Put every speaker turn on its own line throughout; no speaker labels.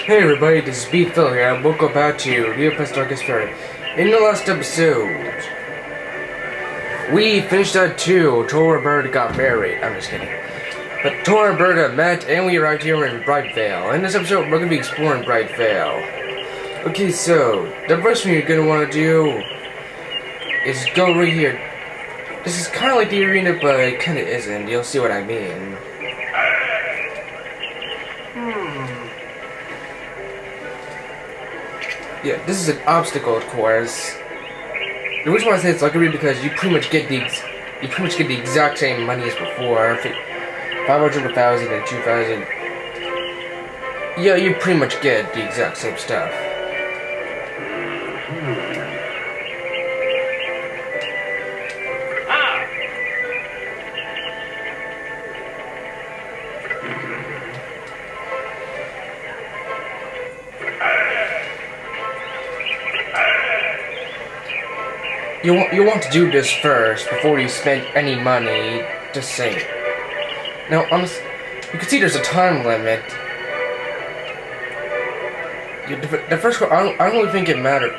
Hey everybody, this is Brightvale here, and welcome back to Neopets Faerie. In the last episode, we finished Act 2. Tor and Berta got married. I'm just kidding. But Tor and Berta met, and we arrived here in Brightvale. In this episode, we're going to be exploring Brightvale. Okay, so, the first thing you're going to want to do is go right here. This is kind of like the arena, but it kind of isn't. You'll see what I mean. Yeah, this is an obstacle course. The reason why I say it's like a because you pretty much get the exact same money as before. 500, 1,000, and 2,000. Yeah, you pretty much get the exact same stuff. You want to do this first before you spend any money. Just saying. Now, honestly, you can see there's a time limit. The first one, I don't really think it mattered.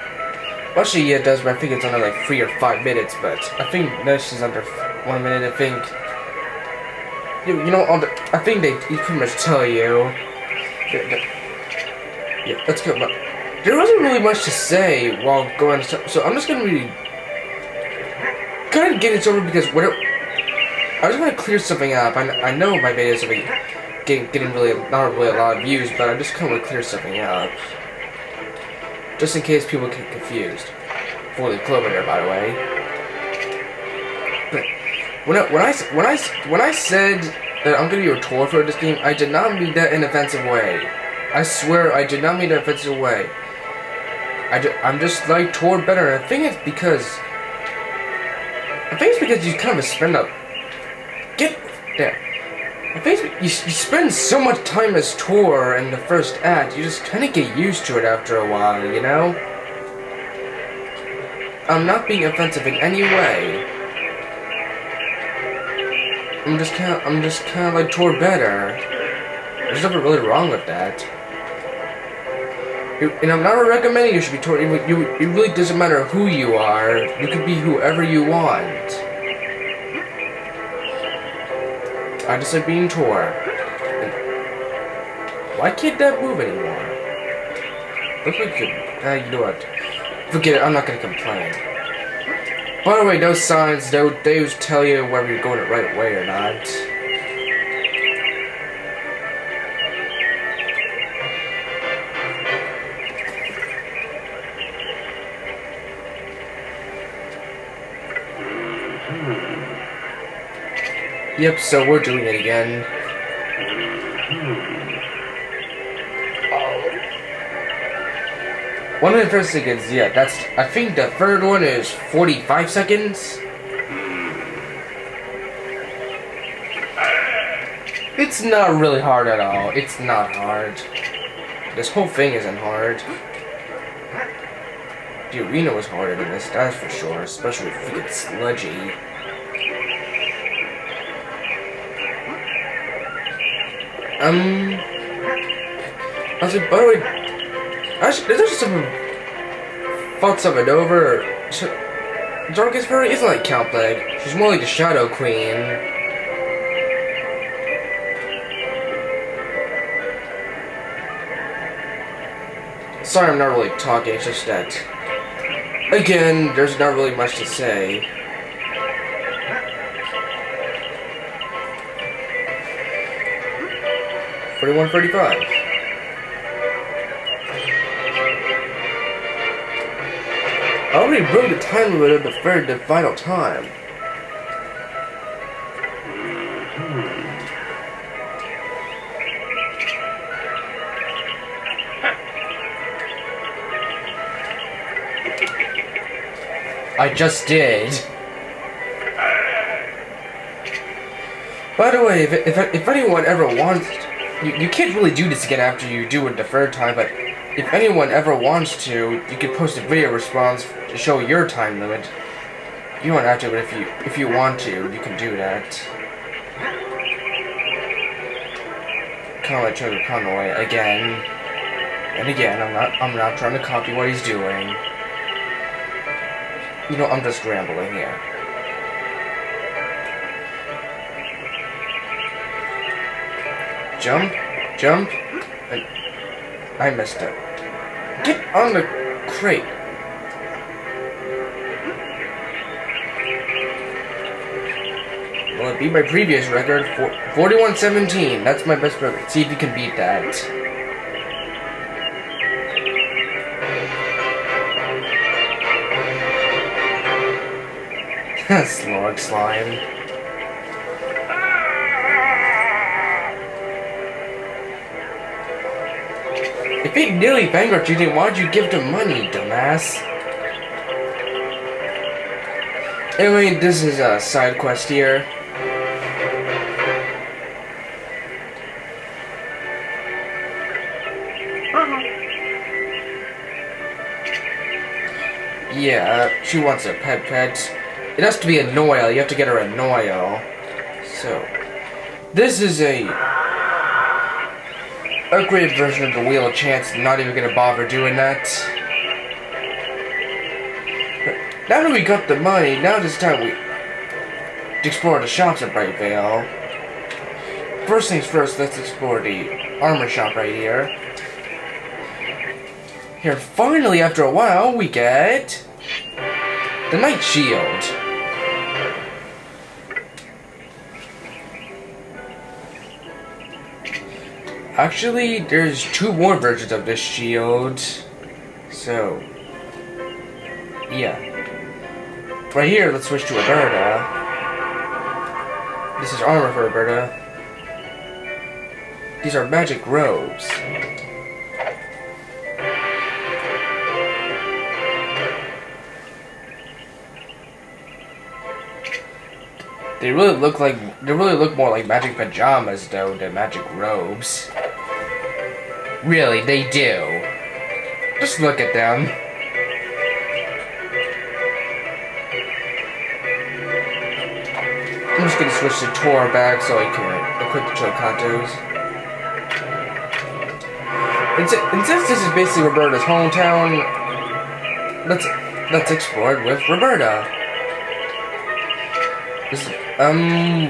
Well, actually, yeah, it does, but I think it's under like 3 or 5 minutes. But I think this is under 1 minute. I think. You know, I think they pretty much tell you. Yeah, let's go. But there wasn't really much to say while going. So I'm just gonna be kind of getting this over because whatever. I just want to clear something up. I know my videos are getting really not really a lot of views, but I just kind of want to clear something up, just in case people get confused. Fully clover there, by the way. But when I said that I'm gonna be a tour for this game, I did not mean that in an offensive way. I swear I did not mean that in an offensive way. I'm just like Tor better, and I think it's because you kind of spend up. Get there. I think you spend so much time as Tor in the first act, you just kind of get used to it after a while, you know? I'm not being offensive in any way. I'm just kind of like Tor better. There's nothing really wrong with that. And I'm not recommending you should be Tor. It really doesn't matter who you are. You can be whoever you want. I just like being Tor. Why can't that move anymore? Looks like you know what? Forget it, I'm not gonna complain. By the way, those signs, those tell you whether you're going the right way or not. Yep, so we're doing it again. One of the first seconds, yeah, I think the third one is 45 seconds. It's not really hard at all. It's not hard. This whole thing isn't hard. The arena was harder than this, that's for sure. Especially if it gets sludgy. I was like, by the way, actually, there's just some thoughts of it over. Darkest Faerie isn't like Count Plague. She's more like the Shadow Queen. Sorry, I'm not really talking. It's just that, again, there's not really much to say. $41.35. I already broke the time limit of the final time. I just did. By the way, if anyone ever wants, you can't really do this again after you do it the third time, but if anyone ever wants to, you can post a video response to show your time limit. You don't have to, but if you want to, you can do that. Kind of like Trevor Conway again. And again, I'm not trying to copy what he's doing. You know, I'm just rambling here. Jump, jump, and I messed up. Get on the crate. Well, it beat my previous record, 41-17. That's my best record. See if you can beat that. Slog slime. If he nearly bankrupt you, then why'd you give him money, dumbass? Anyway, this is a side quest here. Yeah, she wants a pet. It has to be a Noil. You have to get her a Noil. So, this is a upgraded version of the Wheel of Chance. Not even gonna bother doing that. But now that we got the money, now it's time to explore the shops at Brightvale. First things first, let's explore the armor shop right here. Here, finally, after a while, we get the Knight Shield. Actually, there's 2 more versions of this shield. So, yeah. Right here, let's switch to Roberta. This is armor for Roberta. These are magic robes. They really look more like magic pajamas though than magic robes. Really, they do. Just look at them. I'm just gonna switch to Tor back so I can equip the Chocatos. And since this is basically Roberta's hometown, let's explore it with Roberta.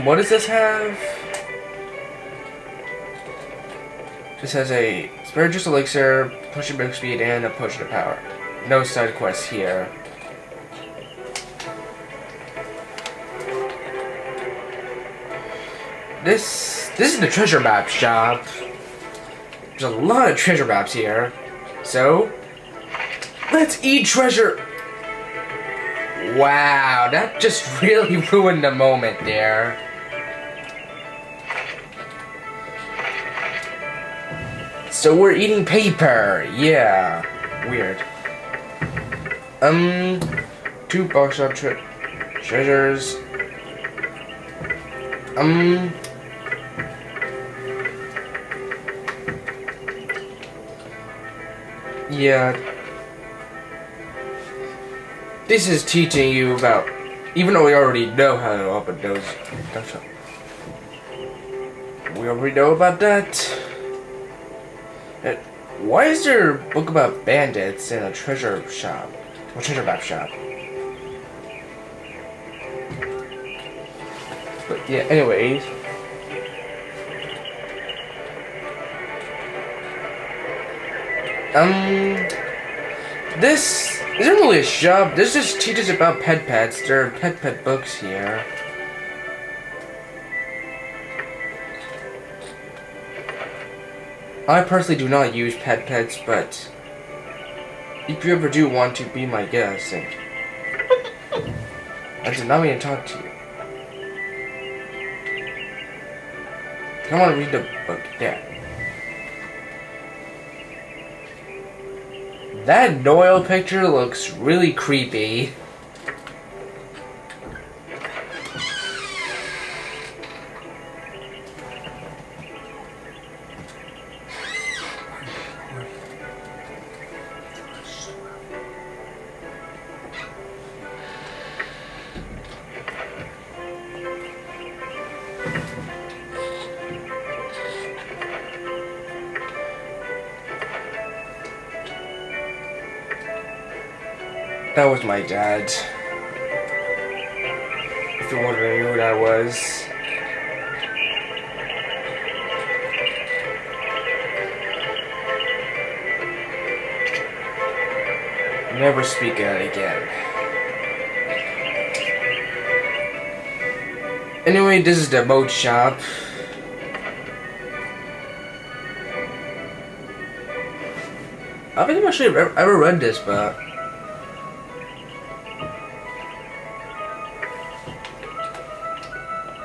What does this have? This has a Spiritus Elixir, Potion of Move Speed, and a Potion of Power. No side quests here. This is the treasure map shop. There's a lot of treasure maps here. So, let's eat treasure. Wow, that just really ruined the moment there. So we're eating paper. Yeah. Weird. 2 bookshop treasures. Yeah. This is teaching you about, even though we already know how to open those. We already know about that. Why is there a book about bandits in a treasure shop? Or treasure map shop? But yeah, anyways. This isn't really a shop. This just teaches about pets. There are pet books here. I personally do not use pets, but if you ever do want to be my guest, and I did not mean to talk to you. Come on, read the book. Yeah. That Noil picture looks really creepy. That was my dad. If you're wondering who that was. Never speak of it again. Anyway, this is the boat shop. I don't think I should have ever read this, but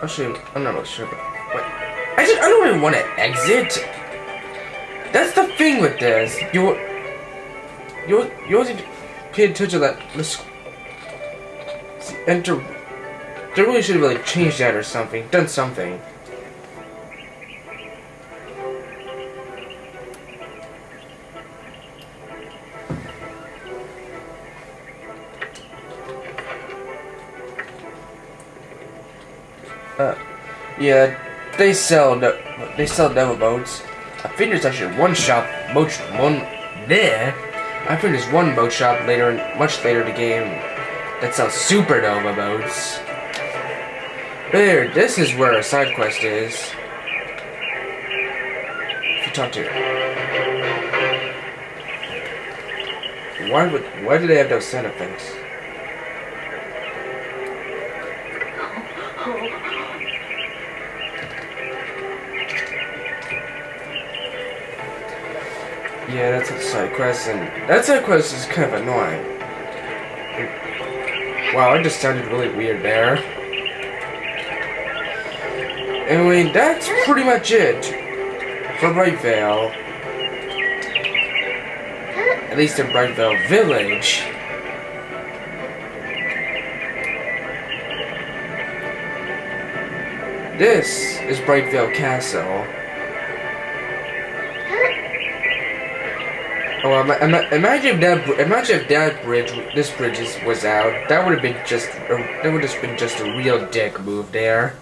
actually, I'm not really sure. But wait, I don't even want to exit. That's the thing with this. You always need to pay attention to that. This enter. They really should have like changed that or something. Done something. Yeah, they sell demo boats. I think there's actually one there. I think there's one boat shop much later in the game that sells supernova boats. There, this is where a side quest is. If you talk to her. Why do they have those sound effects? Yeah, that's a side quest, and that side quest is kind of annoying. Wow, it just sounded really weird there. Anyway, that's pretty much it for Brightvale. At least in Brightvale Village. This is Brightvale Castle. Oh, imagine if this bridge was out. That would have been just a real dick move there.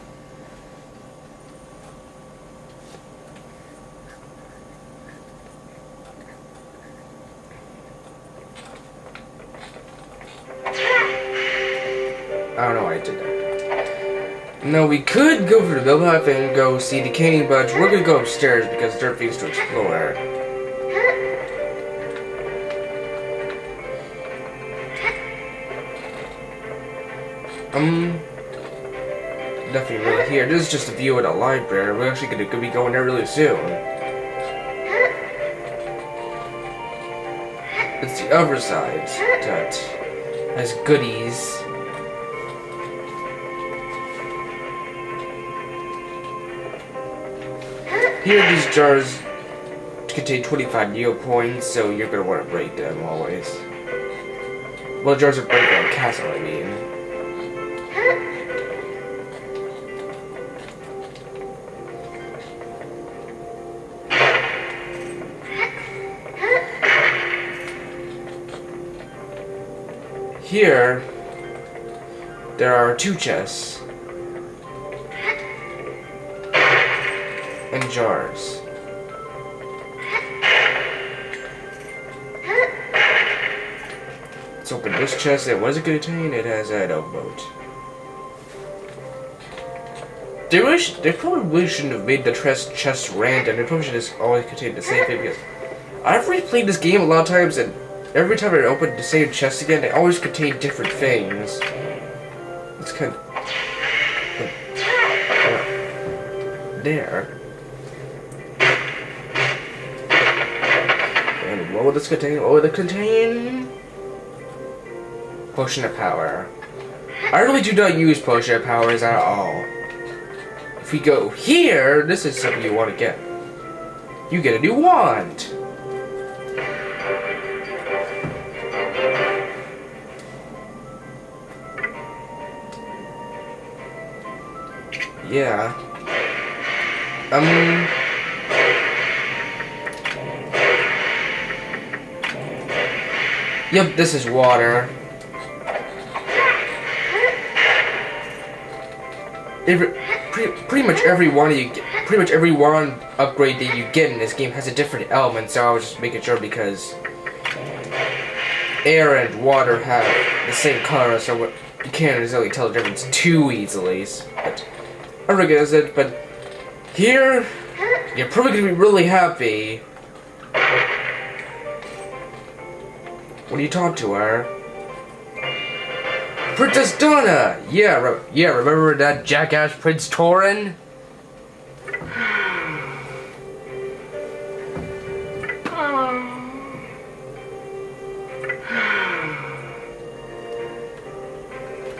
I don't know why I did that. No, we could go for the build hut and go see the king, but we're gonna go upstairs because there are things to explore. Nothing really here. This is just a view of the library. We're actually gonna be going there really soon. It's the other side that has goodies. Here, these jars contain 25 Neopets, so you're gonna want to break them always. Well, jars of Brightvale Castle, I mean. Here, there are 2 chests. And jars. Let's open this chest. And what does it contain? It has an boat. They probably shouldn't have made the chest random. They probably should have always contained the same thing because I've replayed this game a lot of times and every time I open the same chest again, they always contain different things. It's kind of there. And what will this contain? What will it contain? Potion of power. I really do not use potion of powers at all. If we go here, this is something you want to get. You get a new wand. Yeah. Yep, this is water. Pretty much every wand upgrade that you get in this game has a different element, so I was just making sure because air and water have the same color, so you can't really tell the difference too easily. But I recognize it. But here, you're probably gonna be really happy. When you talk to her. Princess Donna! Yeah, remember that jackass Prince Torin?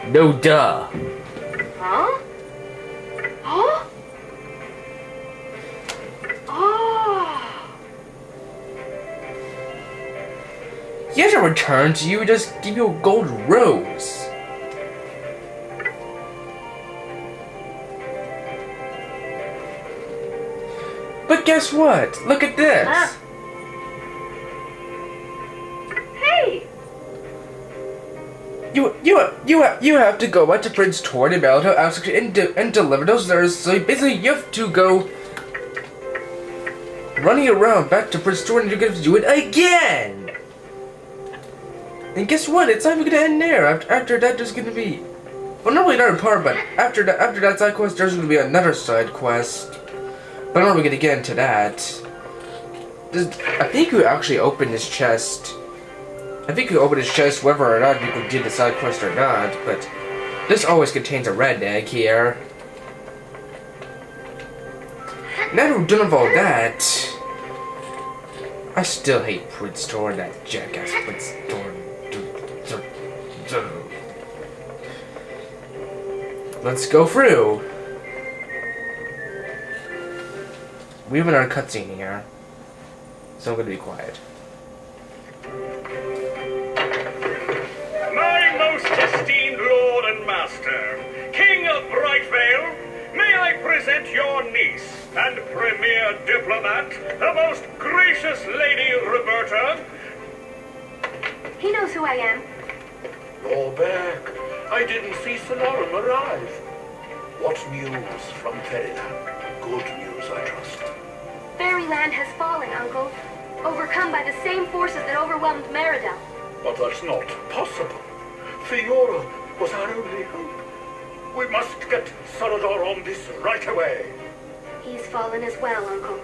No duh.
Huh? Huh? Oh.
He hasn't returned to you, just give you a gold rose. But guess what? Look at this.
Hey.
You have to go back to Prince Torin and Malto and deliver those letters. So basically, you have to go running around back to Prince Torin, and you're gonna have to do it again. And guess what? It's not even gonna end there. After that, there's gonna be, well, not really another part, but after that side quest, there's gonna be another side quest. But I'm not really gonna get into that. I think you actually open this chest. I think you open this chest whether or not you can do the side quest or not, but this always contains a red egg here. Now that we're done with all that, I still hate Prince Torin, that jackass Prince Torin. Let's go through. We have another cutscene here, so I'm gonna be quiet.
My most esteemed lord and master, King of Brightvale, may I present your niece and premier diplomat, the most gracious Lady Roberta.
He knows who I am.
You're back. I didn't see Sonorum arrive. What news from Fairyland? Good news, I trust.
Fairyland has fallen, Uncle. Overcome by the same forces that overwhelmed Meridel.
But that's not possible. Fiora was our only hope. We must get Sarador on this right away.
He's fallen as well, Uncle.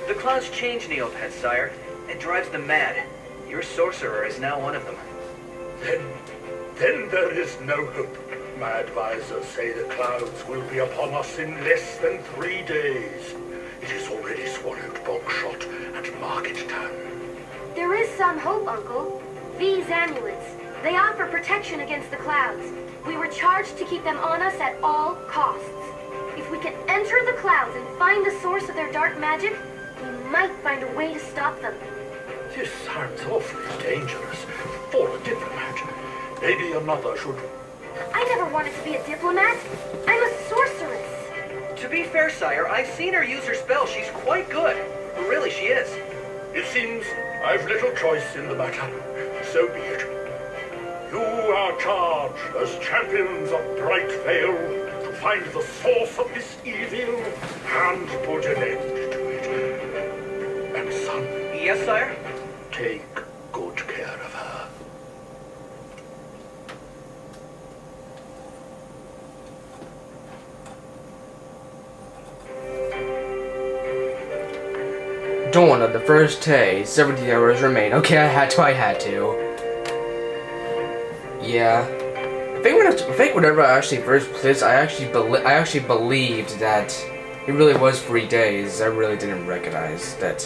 The clouds change Neopets, sire. It drives them mad. Your sorcerer is now one of them.
Then there is no hope. My advisors say the clouds will be upon us in less than 3 days. It has already swallowed Bogshot and Market Town.
There is some hope, Uncle. These amulets, they offer protection against the clouds. We were charged to keep them on us at all costs. If we can enter the clouds and find the source of their dark magic, we might find a way to stop them.
This sounds awfully dangerous for a diplomat. Maybe another should...
I never wanted to be a diplomat. I'm a sorceress.
To be fair, sire, I've seen her use her spell. She's quite good. Really, she is.
It seems I've little choice in the matter. So be it. You are charged as champions of Brightvale to find the source of this evil and put an end to it. And son...
Yes, sire?
Take good care of her.
Dawn of the first day, 17 hours remain. Okay, I had to. Yeah. I think whenever I actually first played this, I actually believed that it really was 3 days. I really didn't recognize that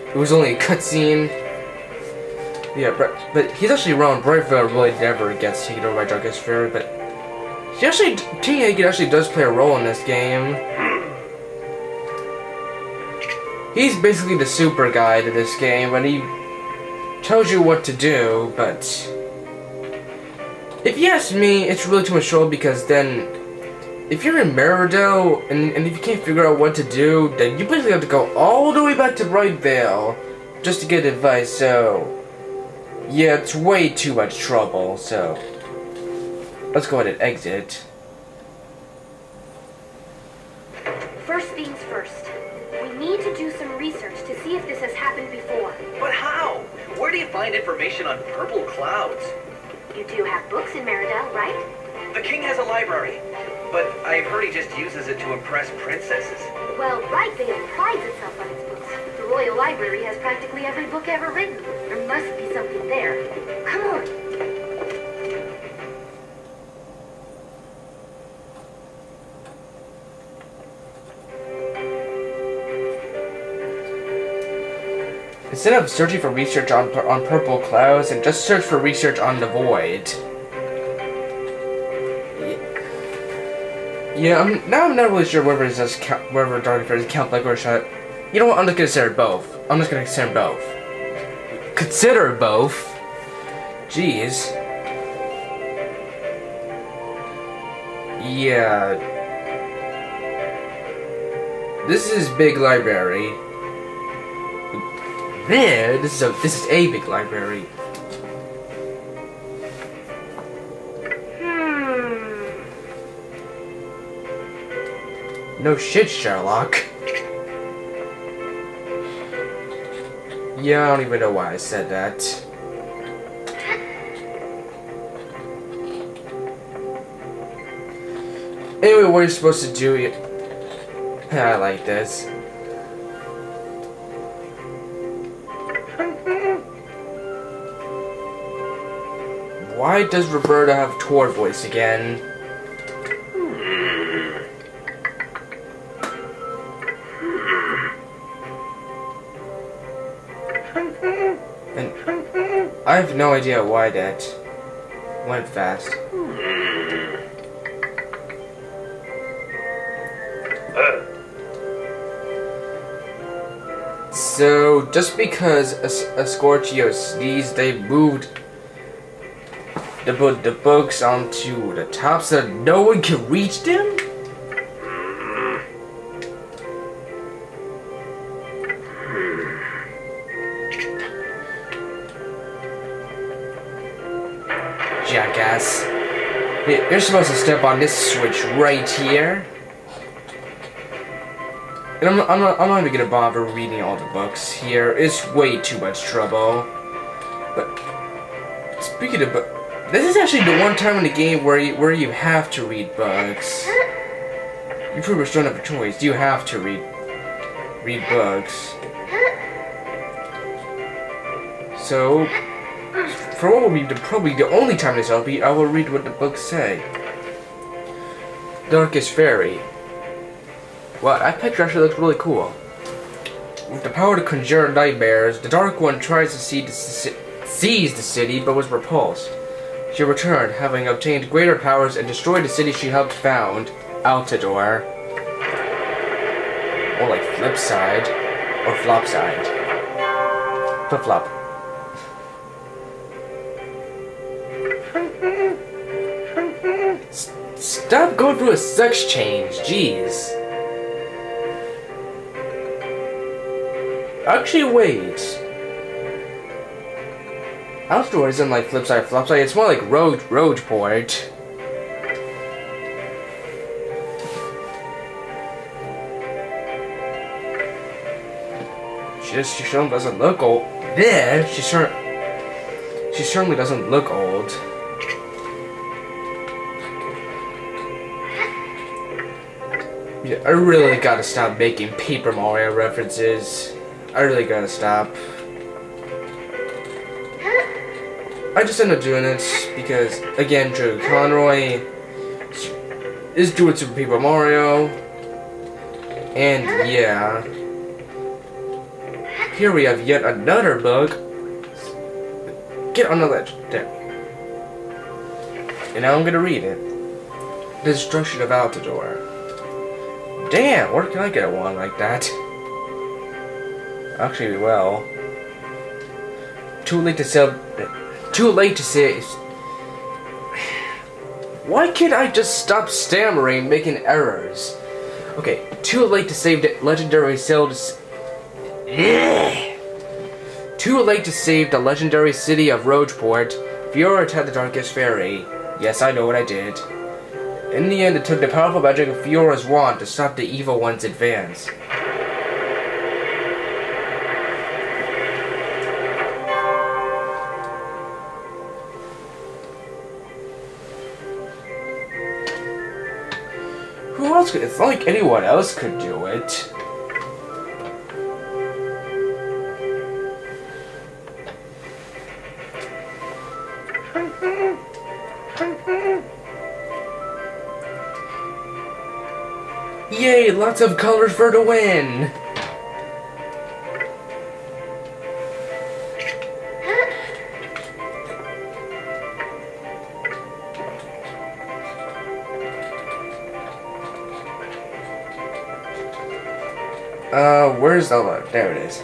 it was only a cutscene. Yeah, but he's actually wrong. Brightvale really never gets taken over by Darkest Faerie, but King Hagen actually does play a role in this game. He's basically the super guide to this game, and he tells you what to do, but if you ask me, it's really too much trouble, because then if you're in Meridel and if you can't figure out what to do, then you basically have to go all the way back to Brightvale just to get advice. So yeah, it's way too much trouble. So let's go ahead and exit.
First things first. We need to do some research to see if this has happened before.
But how? where do you find information on purple clouds?
You do have books in Meridel, right?
The king has a library, but I've heard he just uses it to impress princesses.
Well, Brightvale prides itself on its books. The Royal Library has practically every book ever written. There must be something there. Come on.
Instead of searching for research on purple clouds, and just search for research on the void. Yeah, I'm not really sure whether it does count, whether Dark Fairies count like or shot. You know what? I'm just gonna consider both. I'm just gonna consider both. Consider both. Jeez. Yeah. This is big library. There, this is a big library. No shit, Sherlock. Yeah, I don't even know why I said that. Anyway, what you're supposed to do? I like this. Why does Roberta have Tor voice again? And I have no idea why that went fast. So, just because a Scorchio sneezed, they moved the books onto the top so that no one can reach them? Jackass. You're supposed to step on this switch right here. And I'm not even gonna bother reading all the books here. It's way too much trouble. But speaking of books, this is actually the one time in the game where you have to read books. You pretty much don't have a choice. You have to read books. So, for what will be probably the only time this will be, I will read what the books say. Darkest Faerie. Well, that picture actually looks really cool. With the power to conjure nightmares, the Dark One tries to seize the city, but was repulsed. She returned, having obtained greater powers and destroyed the city she helped found, Altador. Or like Flipside, or Flopside. Flip-flop. Stop going through a sex change, jeez. Actually, wait. Altador isn't like Flipside, Flopside. It's more like Rogueport. She certainly doesn't look old. Yeah, she certainly doesn't look old. Yeah, I really gotta stop making Paper Mario references. I really gotta stop. I just ended up doing it because, again, Drew Conroy is doing Super Paper Mario. And yeah. Here we have yet another book. Get on the ledge. There. And now I'm gonna read it. The Destruction of Altador. Damn, where can I get one like that? Actually, well. Too late to say. Why can't I just stop stammering, making errors? Okay, too late to save the legendary Too late to save the legendary city of Rogueport. Fiora attacked the Darkest Faerie. Yes, I know what I did. In the end, it took the powerful magic of Fiora's wand to stop the evil one's advance. else could, it's not like anyone else could do it. Yay, lots of colors for the win! Where's Ella? There it is.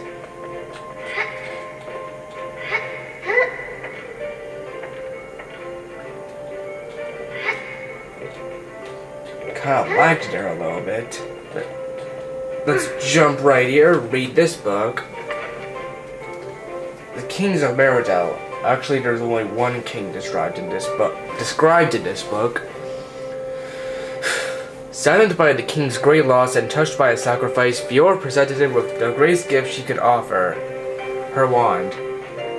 Kinda lagged there a little bit. But let's jump right here, read this book. The Kings of Meridel. Actually, there's only one king described in this book. Saddened by the king's great loss and touched by his sacrifice, Fiora presented him with the greatest gift she could offer, her wand.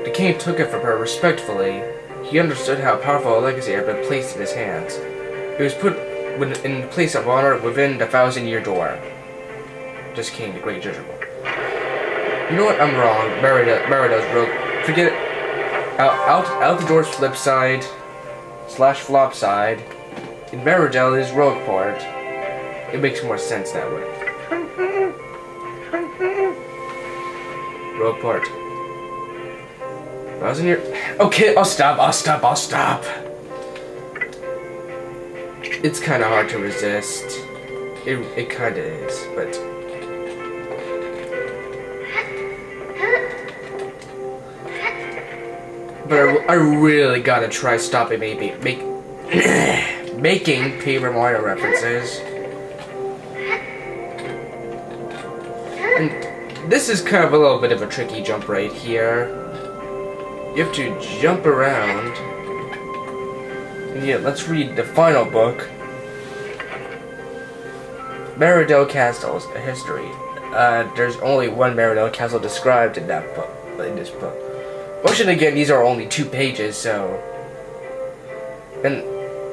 The king took it from her respectfully. He understood how powerful a legacy had been placed in his hands. It was put in the place of honor within the 1,000-year door. Just king, the great judge. You know what? I'm wrong. Meridel's rogue. Forget it. Out the door's flip side / flop side. In Meridel is rogue port. It makes more sense that way. Rogue port. 1,000 year. Okay, I'll stop. It's kind of hard to resist. It kind of is, but. But I really gotta try stopping making Paper Mario references. And this is kind of a little bit of a tricky jump right here. You have to jump around. And yeah, let's read the final book. Meridel Castles, a history. There's only one Meridel Castle described in that book, in this book. Which, and again, these are only 2 pages, so. And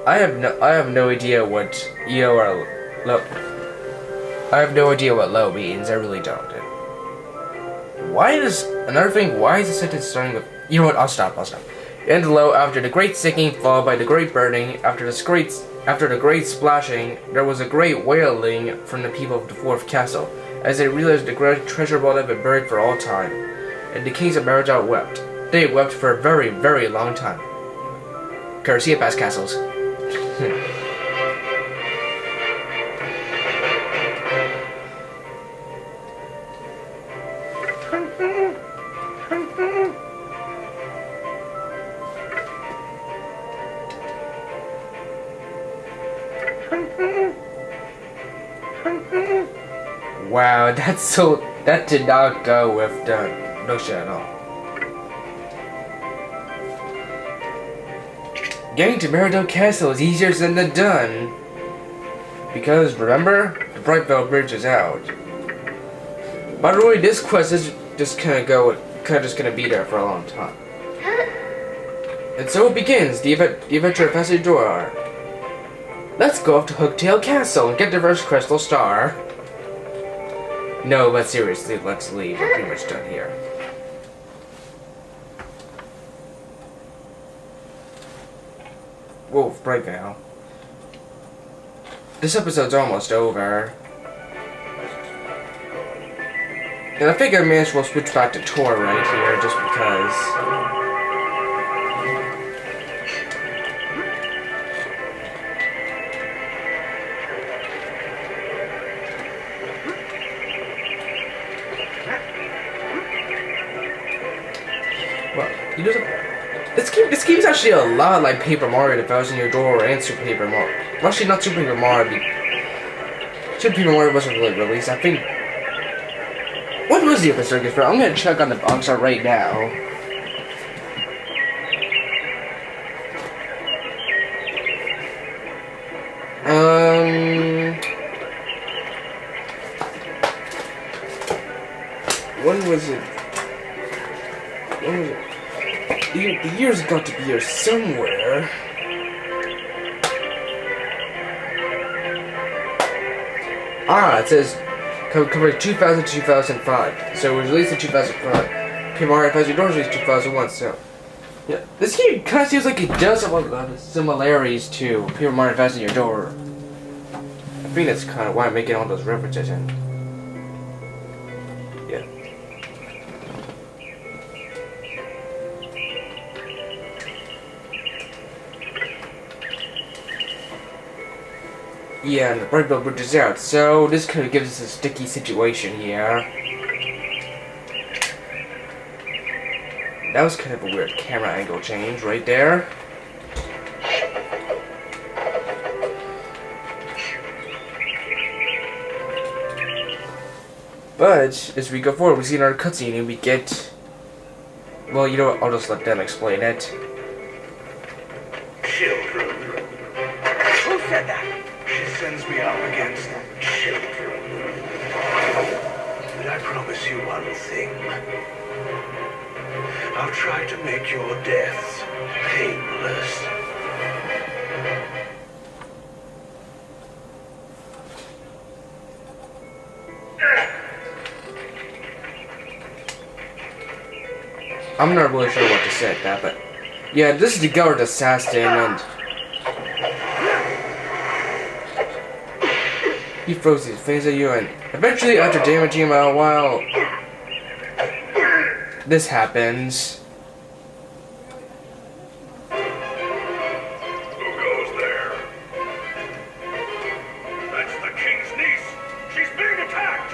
I have no idea what EO or low. I have no idea what low means. I really don't. Why is the sentence starting with? You know what? I'll stop. And low after the great sinking, followed by the great burning. After the great splashing, there was a great wailing from the people of the 4th castle, as they realized the great treasure vault had been buried for all time. And the kings of Meridel wept. They wept for a very, very long time. Courtesy of past castles. Wow, that did not go with the notion at all. Getting to Meridel Castle is easier said than done. Because, remember? The Brightvale Bridge is out. By the way, this quest is just gonna be there for a long time. And so it begins, the adventure of Passage Door. Let's go up to Hooktail Castle and get the first crystal star. No, but seriously, let's leave. We're pretty much done here. Whoa, Brightvale. This episode's almost over. And I think I may as well switch back to Tor right here, just because. Well, you know, this game's actually a lot like Paper Mario, the 1,000-Year Door, and Super Paper Mario. Well, actually, not Super Paper Mario. Super Paper Mario wasn't really released. I think. What was the episode for? I'm gonna check on the box art right now. When was it? The year's got to be here somewhere. Ah, it says covering 2000 to 2005. So it was released in 2005. Paper Mario Adventure Door was released in 2001. So yeah, this game kind of seems like it does have a lot of similarities to Paper Mario Adventure Your Door. I think that's kind of why I'm making all those references in. Yeah. Yeah, and the Brightvale bridge is out, so this kind of gives us a sticky situation here. That was kind of a weird camera angle change right there. But as we go forward, we see another cutscene and we get... Well, you know what, I'll just let them explain it.
Children. Who said that? She sends me up against children. But I promise you one thing. I'll try to make your deaths painless.
I'm not really sure what to say at that, but... Yeah, this is the guard assassin, and... He throws his face at you, and eventually, after damaging him a while... This happens.
Who goes there? That's the king's niece. She's being attacked.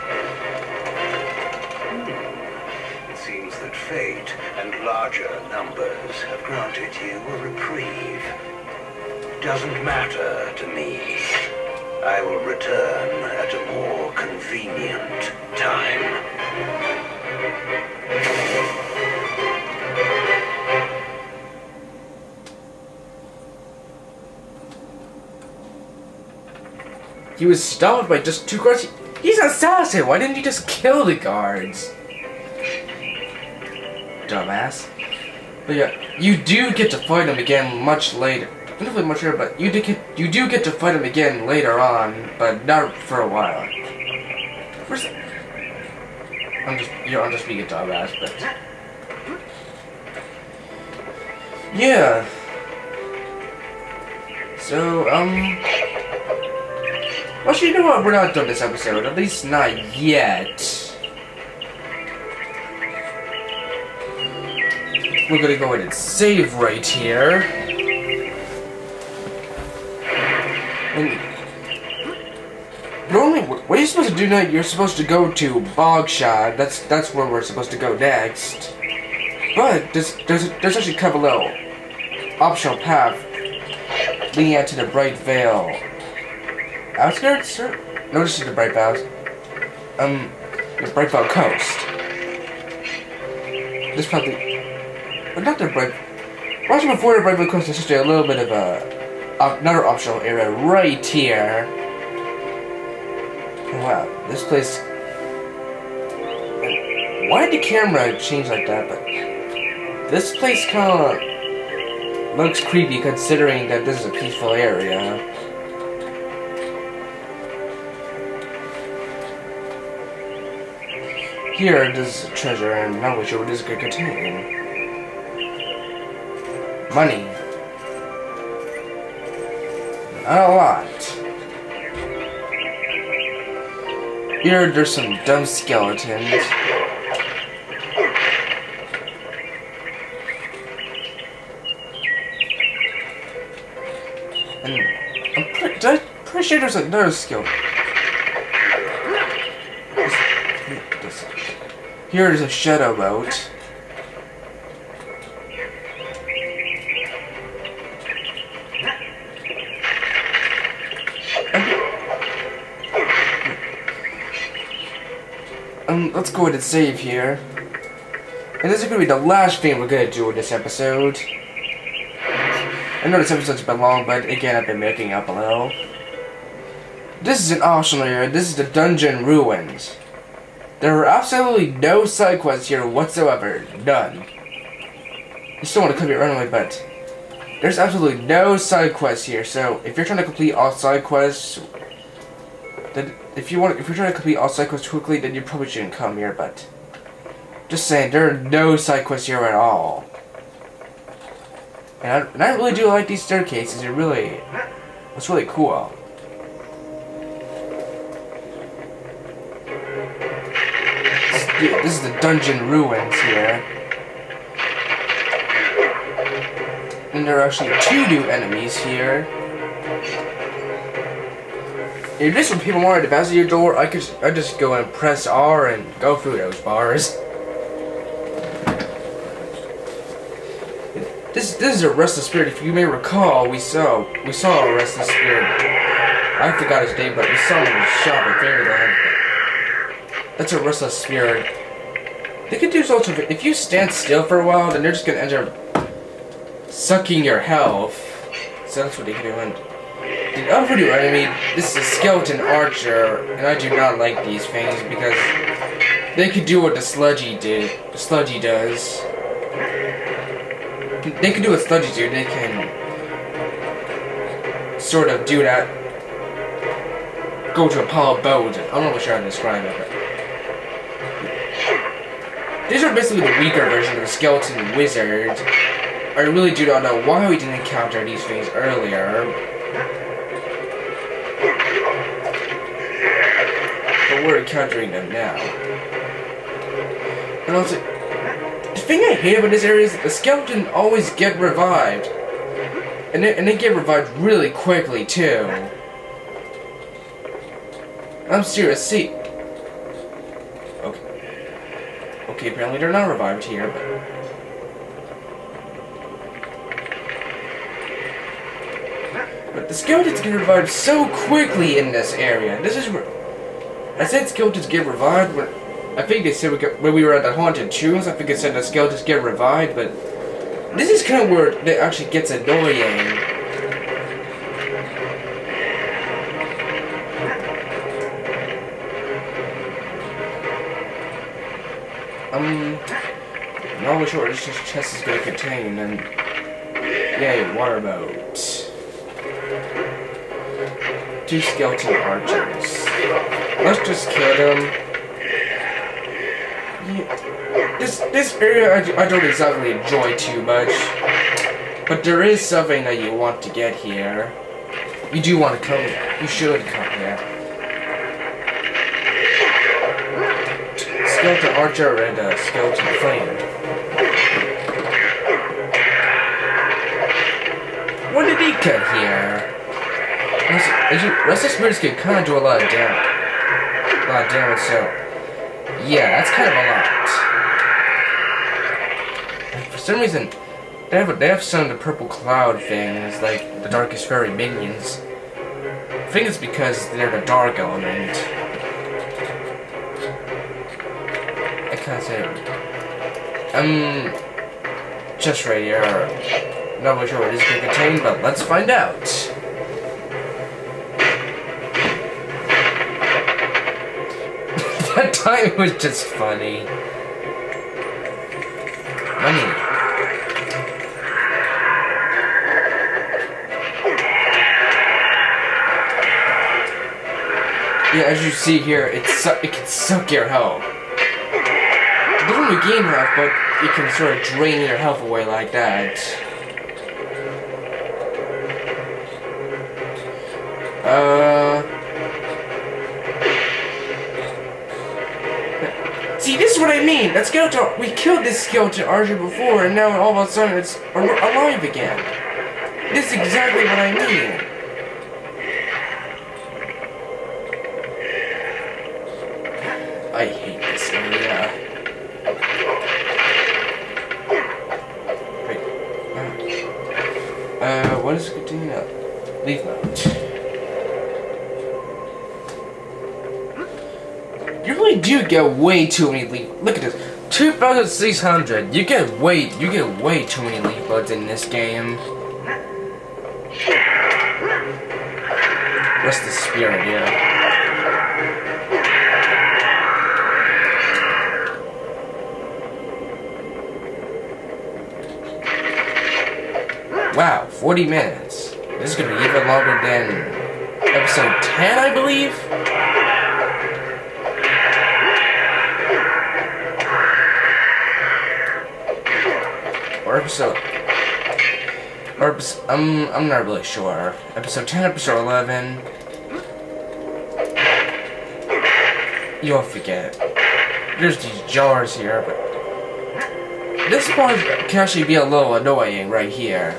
It seems that fate and larger numbers have granted you a reprieve. Doesn't matter to me. I will return at a more convenient time.
He was stopped by just 2 guards. He's an assassin! Why didn't he just kill the guards? Dumbass. But yeah, you do get to fight him again much later. Not really much later, but you do get to fight him again later on, but not for a while. First, I'm just being a dumbass, but yeah. So actually, you know what? We're not done this episode. At least not yet. We're gonna go ahead and save right here. And normally, what are you supposed to do now? You're supposed to go to Bogshot. That's where we're supposed to go next. But there's actually kind of a little optional path leading out to the Brightvale outskirts? No, this is the Brightvale. The Brightvale coast. This probably, but not the Bright. Watching before the Brightvale coast is just a little bit of another optional area right here. Wow, this place. Why did the camera change like that? But this place kind of looks creepy considering that this is a peaceful area. Here, this is a treasure, and I'm not really sure what this could contain. Money. Not a lot. Here, there's some dumb skeletons. And I'm pretty sure there's another skeleton. Here is a shadow boat. Let's go ahead and save here. And this is going to be the last thing we're going to do in this episode. I know this episode's been long, but again, I've been making up a little. This is an optional area. This is the Dungeon Ruins. There are absolutely no side quests here whatsoever. None. You still want to complete it randomly, but there's absolutely no side quests here. So if you're trying to complete all side quests, that if you're trying to complete all side quests quickly, then you probably shouldn't come here. But just saying, there are no side quests here at all. And I really do like these staircases. It's really cool. This is the dungeon ruins here. And there are actually 2 new enemies here. If this when people wanted to pass your door, I just go and press R and go through those bars. This is a restless spirit. If you may recall, we saw a restless spirit. I forgot his name, but we saw him in the shop at Fairyland. That's a restless spirit. They could do sorts of. If you stand still for a while, then they're just gonna end up sucking your health. So that's what they can do. And the other new enemy, this is a skeleton archer, and I do not like these things because they could do what the sludgy does. They can do what sludgy do. They can sort of do that. Go to a pile of bones. I'm not really sure how to describe it. But these are basically the weaker version of the skeleton wizard. I really do not know why we didn't encounter these things earlier. But we're encountering them now. And also, the thing I hate about this area is that the skeleton always get revived. And they get revived really quickly, too. I'm serious, see. Okay, apparently they're not revived here, but the skeletons get revived so quickly in this area. This is where I said skeletons get revived when I think they said when we were at the haunted tombs. I think it said the skeletons get revived, but this is kind of where it actually gets annoying. I'm not really sure what this chest is going to contain, and yay, water boat. 2 skeleton archers. Let's just kill them. Yeah, this area I don't exactly enjoy too much, but there is something that you want to get here. You do want to come here. You should come here. Skeleton archer and a skeleton flame. What did he cut here? Restless spirits can kind of do a lot of damage. So yeah, that's kind of a lot. And for some reason, they have some of the purple cloud things, like the darkest fairy minions. I think it's because they're the dark element. Just right here. Not really sure what this can contain, but let's find out. That time was just funny. Money. Yeah, as you see here, it can suck your health. It doesn't regain health, but it can sort of drain your health away like that. See, this is what I mean. That skeleton, we killed this skeleton archer before, and now all of a sudden it's alive again. This is exactly what I mean. I hate this area. Wait. What is it continuing up? Leaf mode. You really do get way too many leaf. Look at this. 2,600. You get way too many leaf buds in this game. What's the spirit here? Wow, 40 minutes. This is gonna be even longer than episode 10, I believe? I'm not really sure. Episode 10, episode 11. You'll forget. There's these jars here, but this part can actually be a little annoying right here.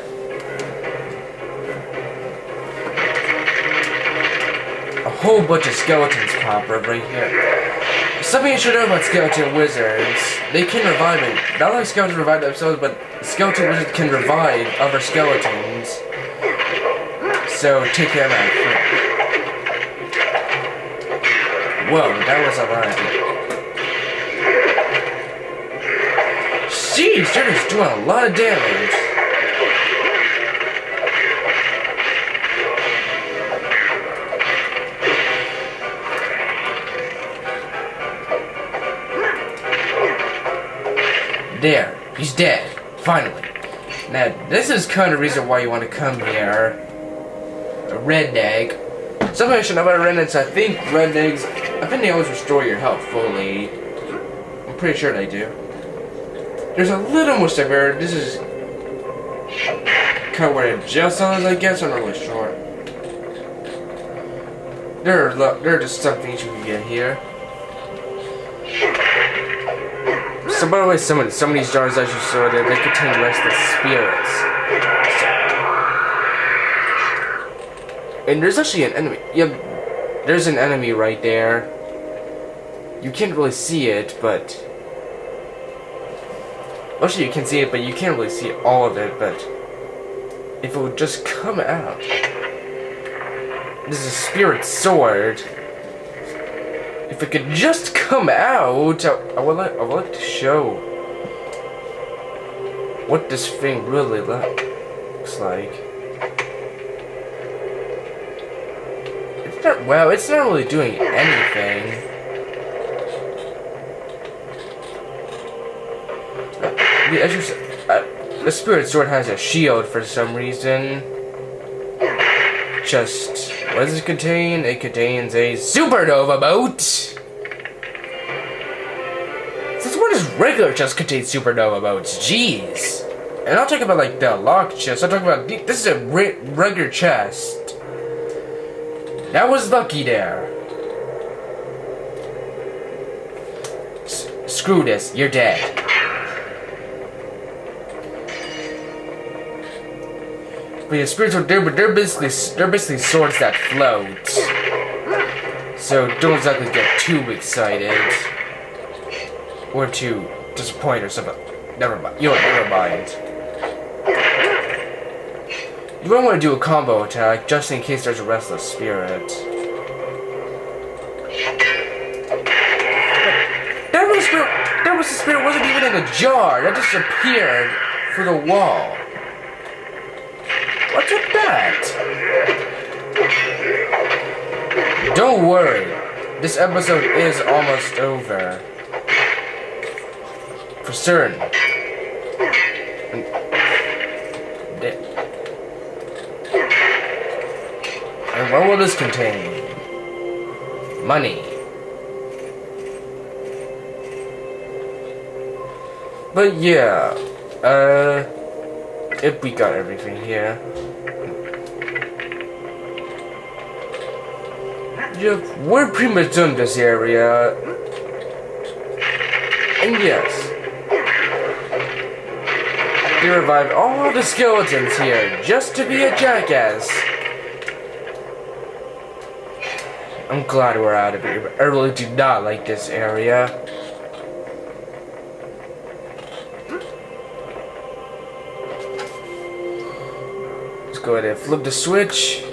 A whole bunch of skeletons pop up right here. Something you should know about skeleton wizards. They can revive it. Not like skeletons revive themselves, but skeleton wizards can revive other skeletons. So take them out. Whoa, that was a lot. Jeez, they're just doing a lot of damage. There, he's dead. Finally. Now, this is kind of the reason why you want to come here. A red egg. Something I should know about red eggs. I think red eggs, they always restore your health fully. I'm pretty sure they do. There's a little more stuff here. This is kind of where it just is, I guess. I'm not really sure. There are just some things you can get here. So by the way, some of these jars, as you saw, they contain restless spirits. And there's actually an enemy. Yeah, there's an enemy right there. You can't really see it, but actually you can see it, but you can't really see all of it. But if it would just come out, this is a spirit sword. If it could just come out, I would like to show what this thing really looks like. It's not really doing anything. The spirit sword has a shield for some reason. Just, what does it contain? It contains a supernova boat! Since what does regular chest contain supernova boats? Jeez! And I'll talk about like the locked chest. I'll talk about, this is a regular chest. That was lucky there. Screw this, you're dead. But yeah, spiritual, they're basically swords that float. So don't exactly get too excited or too disappointed or something. Never mind. Never mind. You might want to do a combo attack just in case there's a restless spirit. That restless spirit wasn't even in a jar. That just appeared through the wall. What's with that? Don't worry. This episode is almost over. For certain. And what will this contain? Money. But yeah, if we got everything here. Yeah, we're pretty much done this area. And yes, they revived all the skeletons here just to be a jackass. I'm glad we're out of here, but I really do not like this area. Let's go ahead and flip the switch.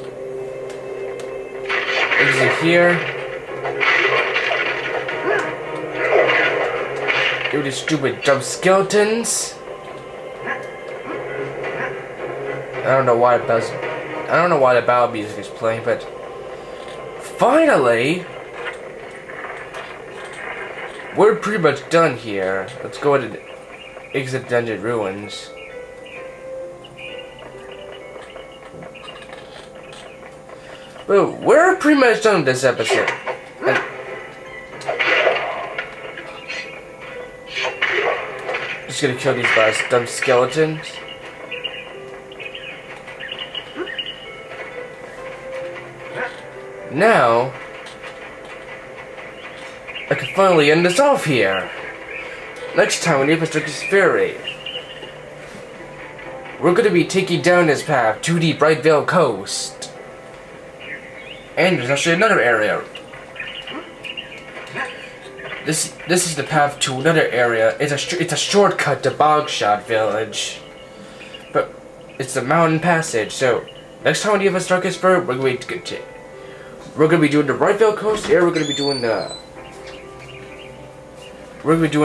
Exit here. Do the stupid dumb skeletons. I don't know why the battle music is playing, but finally, we're pretty much done here. Let's go ahead and exit Dungeon Ruins. But we're pretty much done with this episode. Just gonna kill these dumb skeletons. Now, I can finally end this off here. Next time on Neopets Faerie, we're going to be taking down this path to the Brightvale coast. And there's actually another area. This is the path to another area. It's a shortcut to Bogshot Village, but it's a mountain passage. So next time on Neopets Faerie, we're going to be doing the Brightvale coast. Here we're going to be doing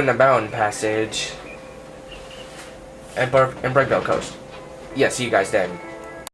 the mountain passage and Brightvale coast. Yeah, see you guys then.